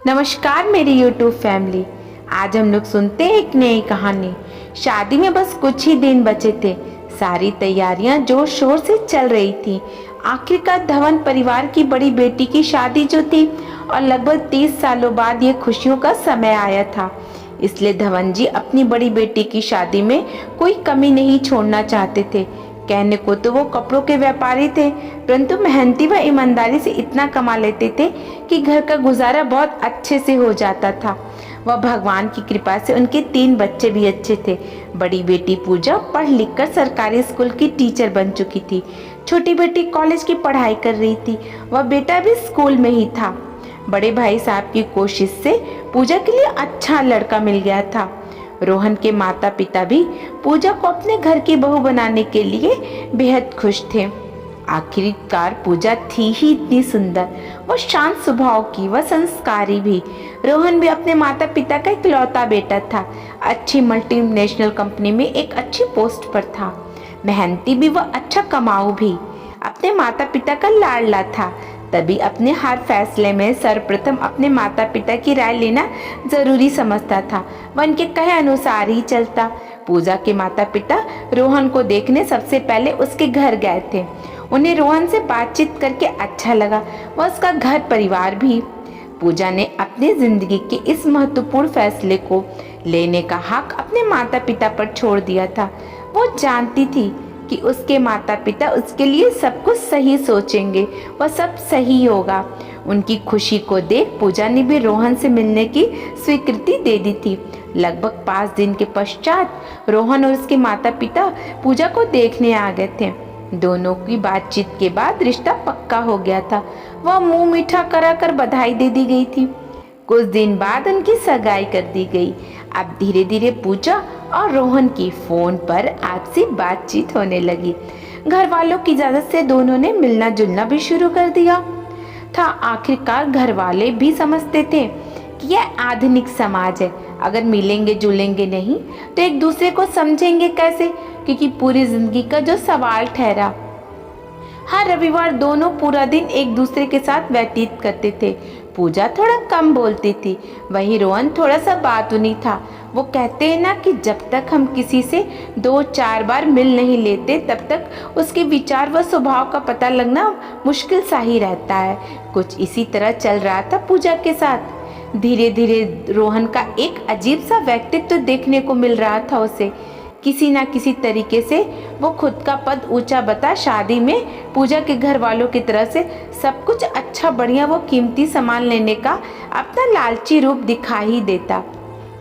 नमस्कार मेरी YouTube family. आज हम लोग सुनते हैं एक नई कहानी। शादी में बस कुछ ही दिन बचे थे। सारी तैयारियां जोर शोर से चल रही थी। आखिरकार धवन परिवार की बड़ी बेटी की शादी जो थी और लगभग 30 सालों बाद ये खुशियों का समय आया था। इसलिए धवन जी अपनी बड़ी बेटी की शादी में कोई कमी नहीं छोड़ना चाहते थे। कहने को तो वो कपड़ों के व्यापारी थे, परंतु मेहनती व ईमानदारी से इतना कमा लेते थे कि घर का गुजारा बहुत अच्छे से हो जाता था। वह भगवान की कृपा से उनके 3 बच्चे भी अच्छे थे। बड़ी बेटी पूजा पढ़ लिख कर सरकारी स्कूल की टीचर बन चुकी थी। छोटी बेटी कॉलेज की पढ़ाई कर रही थी। वह बेटा भी स्कूल में ही था। बड़े भाई साहब की कोशिश से पूजा के लिए अच्छा लड़का मिल गया था। रोहन के माता पिता भी पूजा को अपने घर की बहू बनाने के लिए बेहद खुश थे। आखिरकार पूजा थी ही इतनी सुंदर, वह शांत स्वभाव की, वह संस्कारी भी। रोहन भी अपने माता पिता का इकलौता बेटा था। अच्छी मल्टीनेशनल कंपनी में एक अच्छी पोस्ट पर था। मेहनती भी, वह अच्छा कमाऊ भी, अपने माता पिता का लाडला था। तभी अपने हर फैसले में सर्वप्रथम अपने माता पिता की राय लेना जरूरी समझता था। वह उनके कहे अनुसार ही चलता। पूजा के माता पिता रोहन को देखने सबसे पहले उसके घर गए थे। उन्हें रोहन से बातचीत करके अच्छा लगा, वह उसका घर परिवार भी। पूजा ने अपनी जिंदगी के इस महत्वपूर्ण फैसले को लेने का हक अपने माता पिता पर छोड़ दिया था। वो जानती थी कि उसके माता पिता उसके लिए सब कुछ सही सोचेंगे, वह सब सही होगा। उनकी खुशी को देख पूजा ने भी रोहन से मिलने की स्वीकृति दे दी थी। लगभग 5 दिन के पश्चात रोहन और उसके माता पिता पूजा को देखने आ गए थे। दोनों की बातचीत के बाद रिश्ता पक्का हो गया था। वह मुंह मीठा कराकर बधाई दे दी गई थी। कुछ दिन बाद उनकी सगाई कर दी गई। अब धीरे धीरे पूजा और रोहन की फोन पर आपसी बातचीत होने लगी। घर वालों की इजाजत से दोनों ने मिलना जुलना भी शुरू कर दिया था। आखिरकार घर वाले भी समझते थे कि यह आधुनिक समाज है, अगर मिलेंगे जुलेंगे नहीं तो एक दूसरे को समझेंगे कैसे, क्योंकि पूरी जिंदगी का जो सवाल ठहरा। हर रविवार दोनों पूरा दिन एक दूसरे के साथ व्यतीत करते थे। पूजा थोड़ा कम बोलती थी, वही रोहन थोड़ा सा बातूनी था। वो कहते हैं ना कि जब तक हम किसी से 2-4 बार मिल नहीं लेते तब तक उसके विचार व स्वभाव का पता लगना मुश्किल सा ही रहता है। कुछ इसी तरह चल रहा था पूजा के साथ। धीरे धीरे रोहन का एक अजीब सा व्यक्तित्व देखने को मिल रहा था उसे। किसी ना किसी तरीके से वो खुद का पद ऊंचा बता शादी में पूजा के घर वालों की तरह से सब कुछ अच्छा बढ़िया वो कीमती सामान लेने का अपना लालची रूप दिखा ही देता।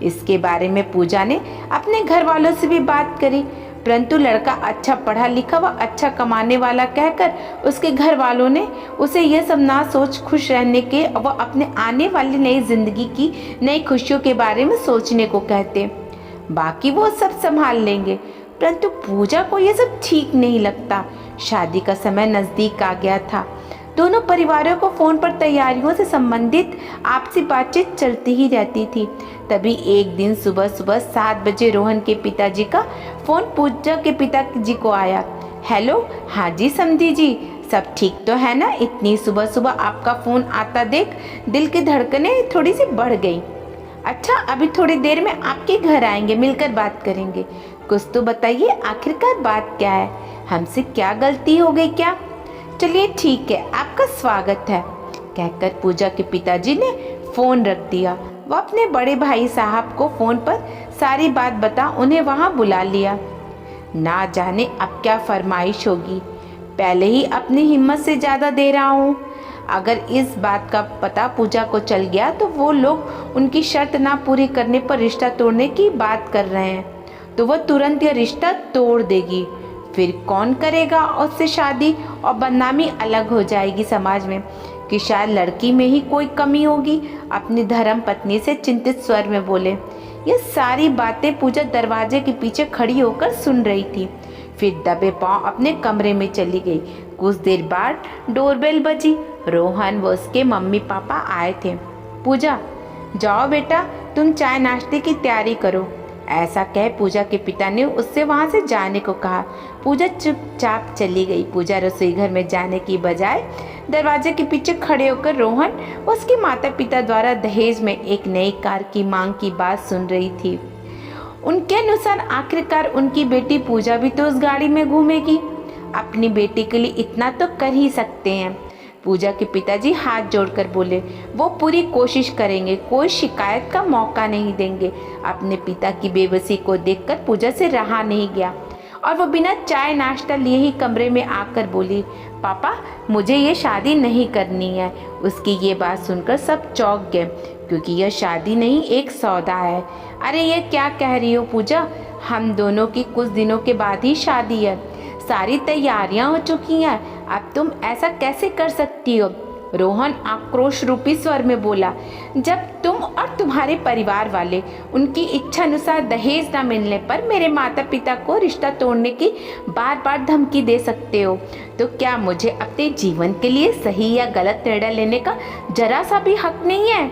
इसके बारे में पूजा ने अपने घर वालों से भी बात करी, परंतु लड़का अच्छा पढ़ा लिखा व अच्छा कमाने वाला कहकर उसके घर वालों ने उसे यह सब ना सोच खुश रहने के व अपने आने वाली नई जिंदगी की नई खुशियों के बारे में सोचने को कहते। बाकी वो सब संभाल लेंगे, परंतु पूजा को ये सब ठीक नहीं लगता। शादी का समय नजदीक आ गया था। दोनों परिवारों को फोन पर तैयारियों से संबंधित आपसी बातचीत चलती ही रहती थी। तभी एक दिन सुबह सुबह 7 बजे रोहन के पिताजी का फोन पूजा के पिताजी को आया। हेलो, हाँ जी समधी जी, सब ठीक तो है ना? इतनी सुबह सुबह आपका फोन आता देख दिल की धड़कनें थोड़ी सी बढ़ गई। अच्छा, अभी थोड़ी देर में आपके घर आएंगे, मिलकर बात करेंगे। कुछ तो बताइए, आखिरकार बात क्या है? हमसे क्या गलती हो गई क्या? चलिए ठीक है, आपका स्वागत है, कहकर पूजा के पिताजी ने फोन रख दिया। वह अपने बड़े भाई साहब को फोन पर सारी बात बता उन्हें वहां बुला लिया। ना जाने अब क्या फरमाइश होगी, पहले ही अपनी हिम्मत से ज्यादा दे रहा हूँ। अगर इस बात का पता पूजा को चल गया तो वो लोग उनकी शर्त ना पूरी करने पर रिश्ता तोड़ने की बात कर रहे हैं, तो वह तुरंत यह रिश्ता तोड़ देगी। फिर कौन करेगा उससे शादी, और बदनामी अलग हो जाएगी समाज में कि शायद लड़की में ही कोई कमी होगी। अपनी धर्म पत्नी से चिंतित स्वर में बोले। ये सारी बातें पूजा दरवाजे के पीछे खड़ी होकर सुन रही थी। फिर दबे पांव अपने कमरे में चली गई। कुछ देर बाद डोरबेल बजी। रोहन व उसके मम्मी पापा आए थे। पूजा, जाओ बेटा, तुम चाय नाश्ते की तैयारी करो। ऐसा कह पूजा के पिता ने उससे वहाँ से जाने को कहा। पूजा चुपचाप चली गई। पूजा रसोई घर में जाने की बजाय दरवाजे के पीछे खड़े होकर रोहन उसके माता पिता द्वारा दहेज में एक नई कार की मांग की बात सुन रही थी। उनके अनुसार आखिरकार उनकी बेटी पूजा भी तो उस गाड़ी में घूमेगी। अपनी बेटी के लिए इतना तो कर ही सकते हैं। पूजा के पिताजी हाथ जोड़कर बोले, वो पूरी कोशिश करेंगे, कोई शिकायत का मौका नहीं देंगे। अपने पिता की बेबसी को देखकर पूजा से रहा नहीं गया और वो बिना चाय नाश्ता लिए ही कमरे में आकर बोली, पापा मुझे ये शादी नहीं करनी है। उसकी ये बात सुनकर सब चौंक गए, क्योंकि यह शादी नहीं एक सौदा है। अरे ये क्या कह रही हो पूजा, हम दोनों की कुछ दिनों के बाद ही शादी है, सारी तैयारियां हो चुकी हैं, अब तुम ऐसा कैसे कर सकती हो। रोहन आक्रोश रूपी स्वर में बोला, जब तुम और तुम्हारे परिवार वाले उनकी इच्छा अनुसार दहेज न मिलने पर मेरे माता पिता को रिश्ता तोड़ने की बार बार धमकी दे सकते हो, तो क्या मुझे अपने जीवन के लिए सही या गलत निर्णय लेने का जरा सा भी हक नहीं है।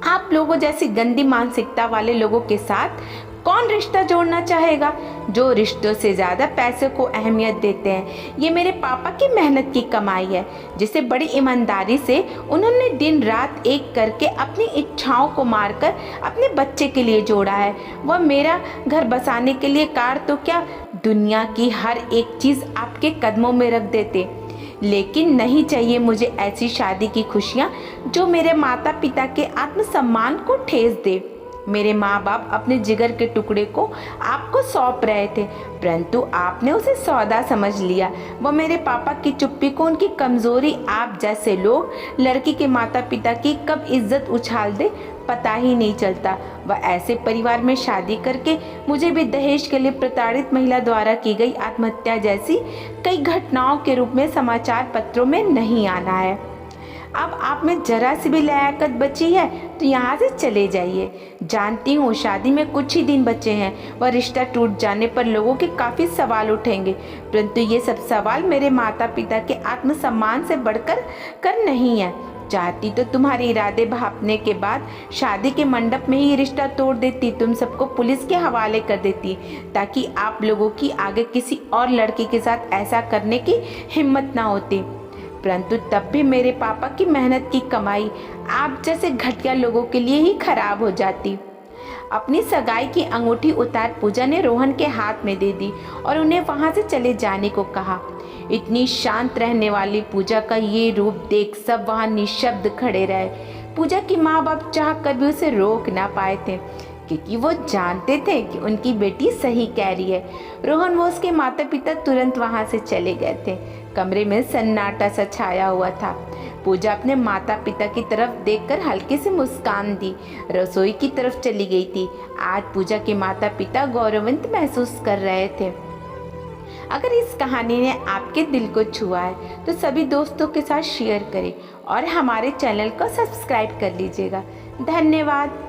आप लोगों जैसी गंदी मानसिकता वाले लोगों के साथ कौन रिश्ता जोड़ना चाहेगा, जो रिश्तों से ज़्यादा पैसे को अहमियत देते हैं। ये मेरे पापा की मेहनत की कमाई है, जिसे बड़ी ईमानदारी से उन्होंने दिन रात एक करके अपनी इच्छाओं को मारकर अपने बच्चे के लिए जोड़ा है। वह मेरा घर बसाने के लिए कार तो क्या, दुनिया की हर एक चीज़ आपके कदमों में रख देते। लेकिन नहीं चाहिए मुझे ऐसी शादी की खुशियाँ जो मेरे माता पिता के आत्मसम्मान को ठेस दे। मेरे माँ बाप अपने जिगर के टुकड़े को आपको सौंप रहे थे, परंतु आपने उसे सौदा समझ लिया। वह मेरे पापा की चुप्पी को उनकी कमज़ोरी, आप जैसे लोग लड़की के माता पिता की कब इज्जत उछाल दे पता ही नहीं चलता। वह ऐसे परिवार में शादी करके मुझे भी दहेज के लिए प्रताड़ित महिला द्वारा की गई आत्महत्या जैसी कई घटनाओं के रूप में समाचार पत्रों में नहीं आना है। अब आप में जरा सी भी लायकत बची है तो यहाँ से चले जाइए। जानती हूँ शादी में कुछ ही दिन बचे हैं, वह रिश्ता टूट जाने पर लोगों के काफ़ी सवाल उठेंगे, परंतु ये सब सवाल मेरे माता पिता के आत्मसम्मान से बढ़कर नहीं है। चाहती तो तुम्हारे इरादे भापने के बाद शादी के मंडप में ही रिश्ता तोड़ देती, तुम सबको पुलिस के हवाले कर देती, ताकि आप लोगों की आगे किसी और लड़के के साथ ऐसा करने की हिम्मत ना होती। परंतु तब भी मेरे पापा की मेहनत की कमाई आप जैसे घटिया लोगों के लिए ही खराब हो जाती। अपनी सगाई की अंगूठी उतार पूजा ने रोहन के हाथ में दे दी और उन्हें वहां से चले जाने को कहा। इतनी शांत रहने वाली पूजा का ये रूप देख सब वहां निशब्द खड़े रहे। पूजा की माँ बाप चाह कर भी उसे रोक ना पाए थे, क्योंकि वो जानते थे कि उनकी बेटी सही कह रही है। रोहन व उसके माता पिता तुरंत वहां से चले गए थे। कमरे में सन्नाटा सा छाया हुआ था। पूजा अपने माता पिता की तरफ देखकर हल्की सी मुस्कान दी, रसोई की तरफ चली गई थी। आज पूजा के माता पिता गौरवान्वित महसूस कर रहे थे। अगर इस कहानी ने आपके दिल को छुआ है तो सभी दोस्तों के साथ शेयर करें और हमारे चैनल को सब्सक्राइब कर लीजिएगा। धन्यवाद।